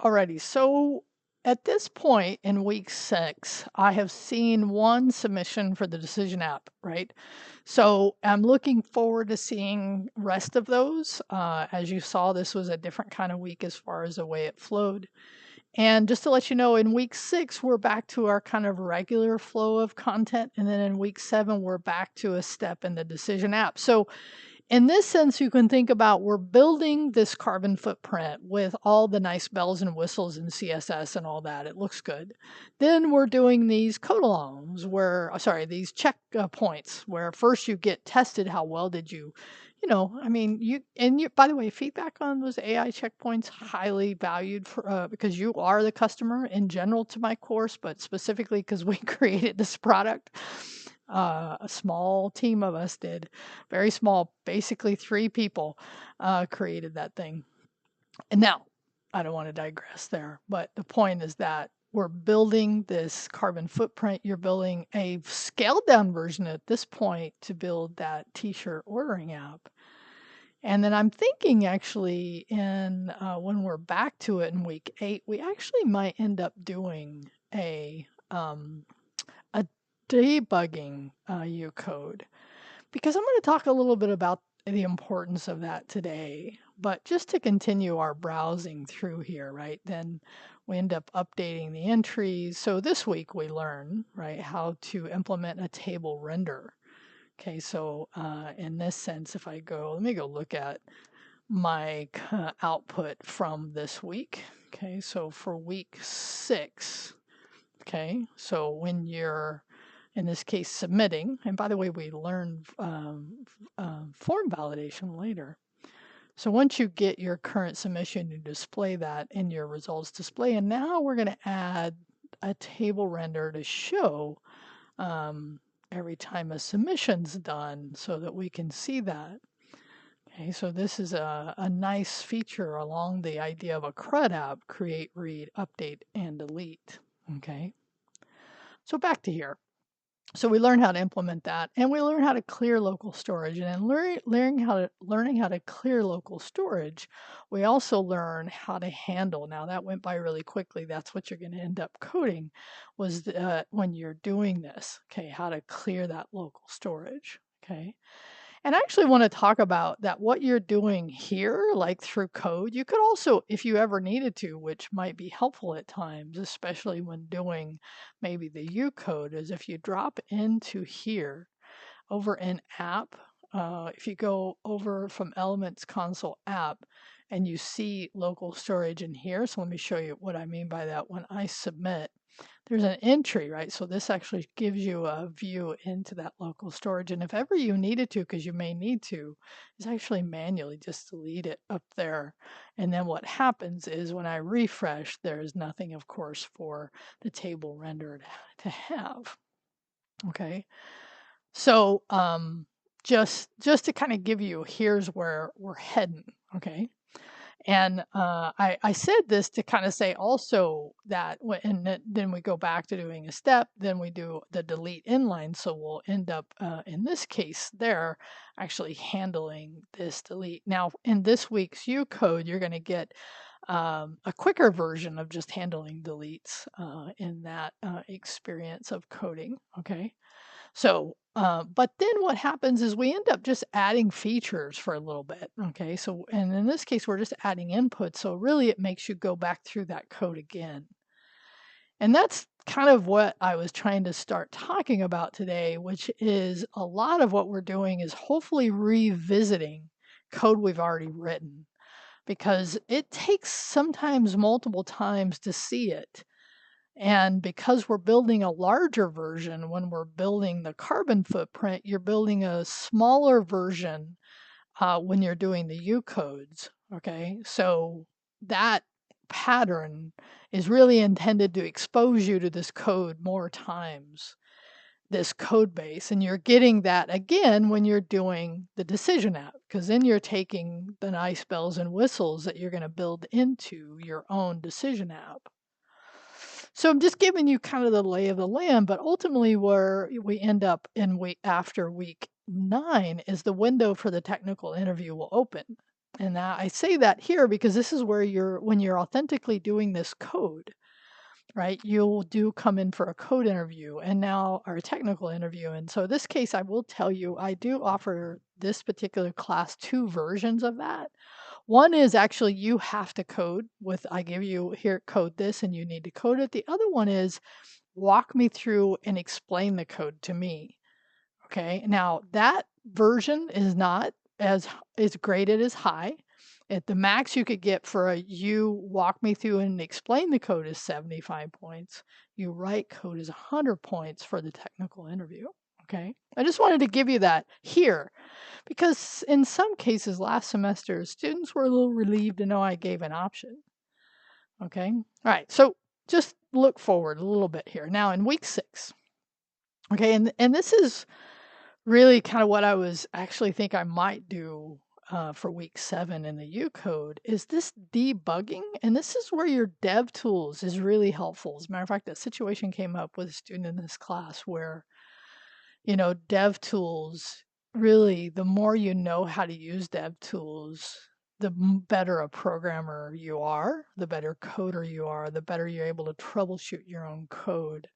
Alrighty, so at this point in week 6, I have seen one submission for the decision app, right? So I'm looking forward to seeing rest of those. As you saw, this was a different kind of week as far as the way it flowed. And just to let you know, in week 6, we're back to our kind of regular flow of content. And then in week 7, we're back to a step in the decision app. So in this sense, you can think about we're building this carbon footprint with all the nice bells and whistles and CSS and all that. It looks good. Then we're doing these code alongs these check points where first you get tested. How well did you, by the way, feedback on those AI checkpoints, highly valued because you are the customer in general to my course, but specifically because we created this product. A small team of us did, very small, basically 3 people created that thing. And now, I don't want to digress there, but the point is that we're building this carbon footprint. You're building a scaled down version at this point to build that t-shirt ordering app. And then I'm thinking actually when we're back to it in week 8, we actually might end up doing a debugging U code, because I'm going to talk a little bit about the importance of that today. But just to continue our browsing through here, right, then we end up updating the entries. So this week we learn, right, how to implement a table render. Okay, so in this sense, if I go, let me go look at my output from this week. Okay, so for week 6, okay, so when you're in this case submitting, and by the way, we learn form validation later. So once you get your current submission, you display that in your results display, and now we're going to add a table render to show every time a submission's done so that we can see that. Okay, so this is a nice feature along the idea of a CRUD app: create, read, update, and delete. Okay, so back to here. So we learn how to implement that, and we learn how to clear local storage. And in learning how to clear local storage, we also learn how to handle. Now that went by really quickly. That's what you're going to end up coding, was when you're doing this. Okay, how to clear that local storage. Okay. And I actually want to talk about that what you're doing here, like through code. You could also, if you ever needed to, which might be helpful at times, especially when doing maybe the U code, is if you drop into here over in app, if you go over from Elements Console app and you see local storage in here. So let me show you what I mean by that. When I submit, there's an entry, right? So this actually gives you a view into that local storage. And if ever you needed to, because you may need to, is actually manually just delete it up there. And then what happens is when I refresh, there's nothing, of course, for the table rendered to have. Okay. So just to kind of give you, here's where we're heading. Okay. And I said this to kind of say also that, and then we go back to doing a step, then we do the delete inline. So we'll end up, in this case there, actually handling this delete. Now, in this week's U code, you're going to get a quicker version of just handling deletes in that experience of coding. Okay. So, but then what happens is we end up just adding features for a little bit. Okay, so, and in this case, we're just adding input. So really it makes you go back through that code again. And that's kind of what I was trying to start talking about today, which is a lot of what we're doing is hopefully revisiting code we've already written, because it takes sometimes multiple times to see it. And because we're building a larger version, when we're building the carbon footprint, you're building a smaller version when you're doing the U codes. Okay, so that pattern is really intended to expose you to this code more times, this code base. And you're getting that again when you're doing the decision app, because then you're taking the nice bells and whistles that you're going to build into your own decision app. So I'm just giving you kind of the lay of the land, but ultimately where we end up after week 9 is the window for the technical interview will open. And now I say that here because this is where when you're authentically doing this code, right, you'll come in for a code interview and now or a technical interview. And so this case, I will tell you, I do offer this particular class 2 versions of that. One is actually you have to code with, I give you here, code this, and you need to code it. The other one is walk me through and explain the code to me. Okay. Now that version is not as graded as high. At the max you could get for a you walk me through and explain the code is 75 points. You write code is 100 points for the technical interview. Okay. I just wanted to give you that here because in some cases last semester, students were a little relieved to know I gave an option. Okay. All right. So just look forward a little bit here. Now in week 6. Okay. And this is really kind of what I was actually think I might do for week 7 in the U code is this debugging. And this is where your dev tools is really helpful. As a matter of fact, a situation came up with a student in this class where, dev tools really, the more you know how to use dev tools, the better a programmer you are, the better coder you are, the better you're able to troubleshoot your own code.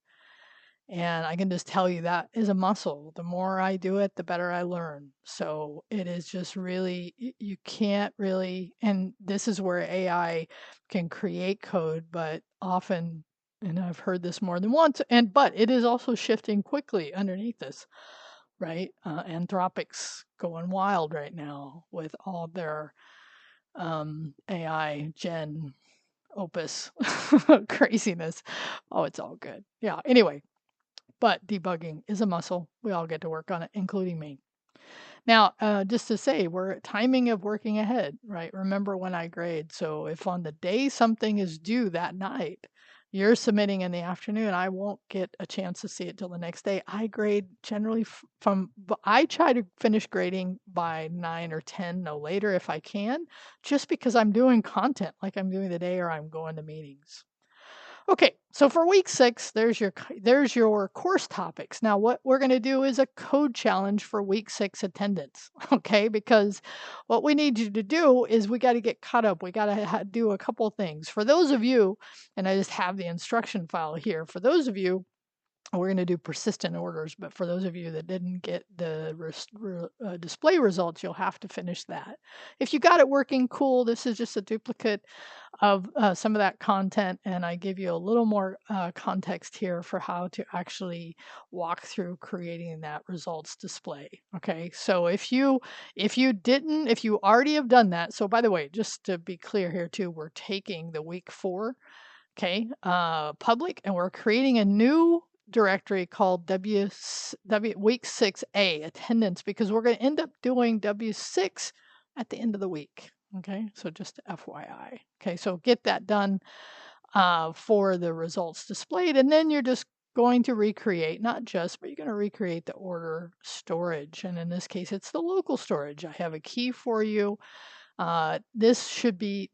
And I can just tell you that is a muscle. The more I do it, the better I learn. So it is just really, you can't really, and this is where AI can create code, but often, and I've heard this more than once, but it is also shifting quickly underneath this, right? Anthropic's going wild right now with all their AI gen opus craziness. Oh, it's all good. Yeah. Anyway, but debugging is a muscle. We all get to work on it, including me. Now, just to say, we're timing of working ahead, right? Remember when I grade. So if on the day something is due that night, you're submitting in the afternoon, I won't get a chance to see it till the next day. I grade generally I try to finish grading by 9 or 10, no later if I can, just because I'm doing content like I'm doing today or I'm going to meetings. Okay, so for week 6, there's your course topics. Now, what we're going to do is a code challenge for week 6 attendance. Okay, because what we need you to do is we got to get caught up. We got to do a couple things. For those of you, and I just have the instruction file here. For those of you, we're going to do persistent orders, but for those of you that didn't get the display results, you'll have to finish that. If you got it working, cool. This is just a duplicate of some of that content, and I give you a little more context here for how to actually walk through creating that results display. Okay, so if you already have done that, so by the way, just to be clear here too, we're taking the week 4, okay, public, and we're creating a new directory called week 6A attendance because we're going to end up doing W6 at the end of the week. Okay, so just FYI. Okay, so get that done for the results displayed, and then you're just going to recreate, but you're going to recreate the order storage. And in this case, it's the local storage. I have a key for you. This should be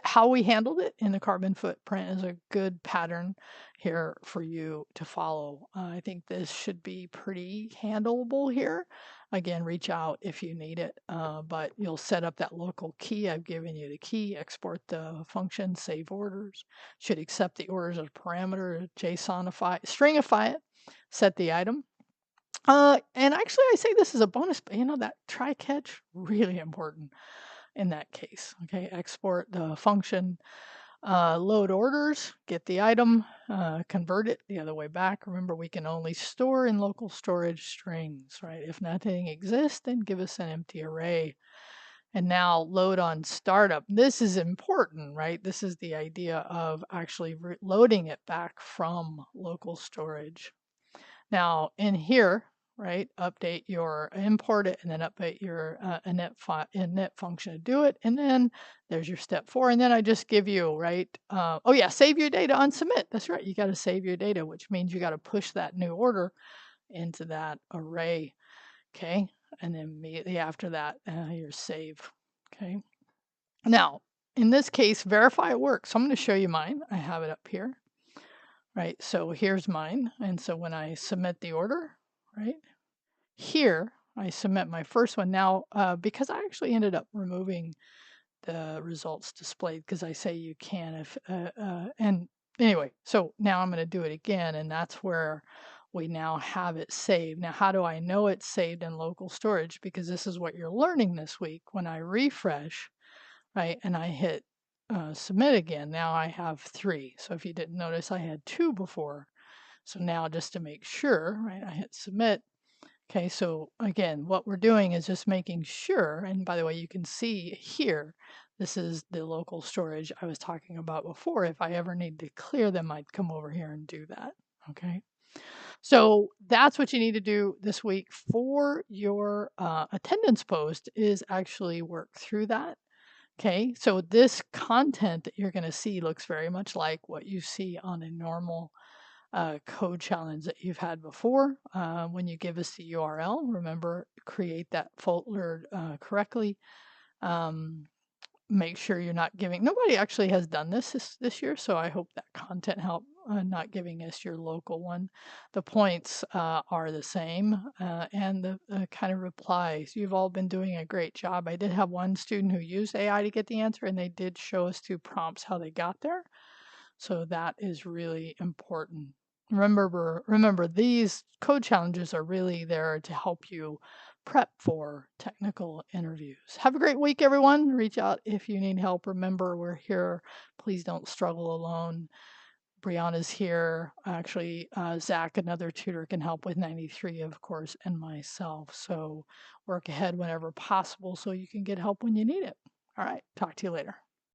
how we handled it in the carbon footprint is a good pattern here for you to follow. I think this should be pretty handleable here. Again, reach out if you need it, but you'll set up that local key. I've given you the key, export the function, save orders, should accept the orders as a parameter, JSONify, stringify it, set the item. And actually, I say this is a bonus, but that try catch, really important in that case. Okay, export the function, load orders, get the item, convert it the other way back. Remember, we can only store in local storage strings, right? If nothing exists, then give us an empty array. And now load on startup. This is important, right? This is the idea of actually loading it back from local storage. Now in here, right, import it, and then update your init function to do it. And then there's your step 4. And then I just give you, right, save your data on submit. That's right, you got to save your data, which means you got to push that new order into that array. Okay, and then immediately after that, your save. Okay, now in this case, verify it works. So I'm going to show you mine. I have it up here. Right, so here's mine. And so when I submit the order, right, here, I submit my first one. Now, because I actually ended up removing the results displayed because I say you can if, and anyway, so now I'm going to do it again, and that's where we now have it saved. Now, how do I know it's saved in local storage? Because this is what you're learning this week. When I refresh, right, and I hit submit again, now I have 3. So if you didn't notice, I had 2 before. So now just to make sure, right, I hit submit. Okay, so again, what we're doing is just making sure, and by the way, you can see here, this is the local storage I was talking about before. If I ever need to clear them, I'd come over here and do that. Okay, so that's what you need to do this week for your attendance post is actually work through that. Okay, so this content that you're going to see looks very much like what you see on a normal code challenge that you've had before. When you give us the URL, remember, create that folder correctly. Make sure you're not giving, nobody actually has done this year, so I hope that content helped, not giving us your local one. The points are the same, and the kind of replies. You've all been doing a great job. I did have one student who used AI to get the answer, and they did show us 2 prompts how they got there. So that is really important. Remember, these code challenges are really there to help you prep for technical interviews. Have a great week, everyone. Reach out if you need help. Remember, we're here. Please don't struggle alone. Brianna's here. Actually, Zach, another tutor, can help with 93, of course, and myself. So work ahead whenever possible so you can get help when you need it. All right. Talk to you later.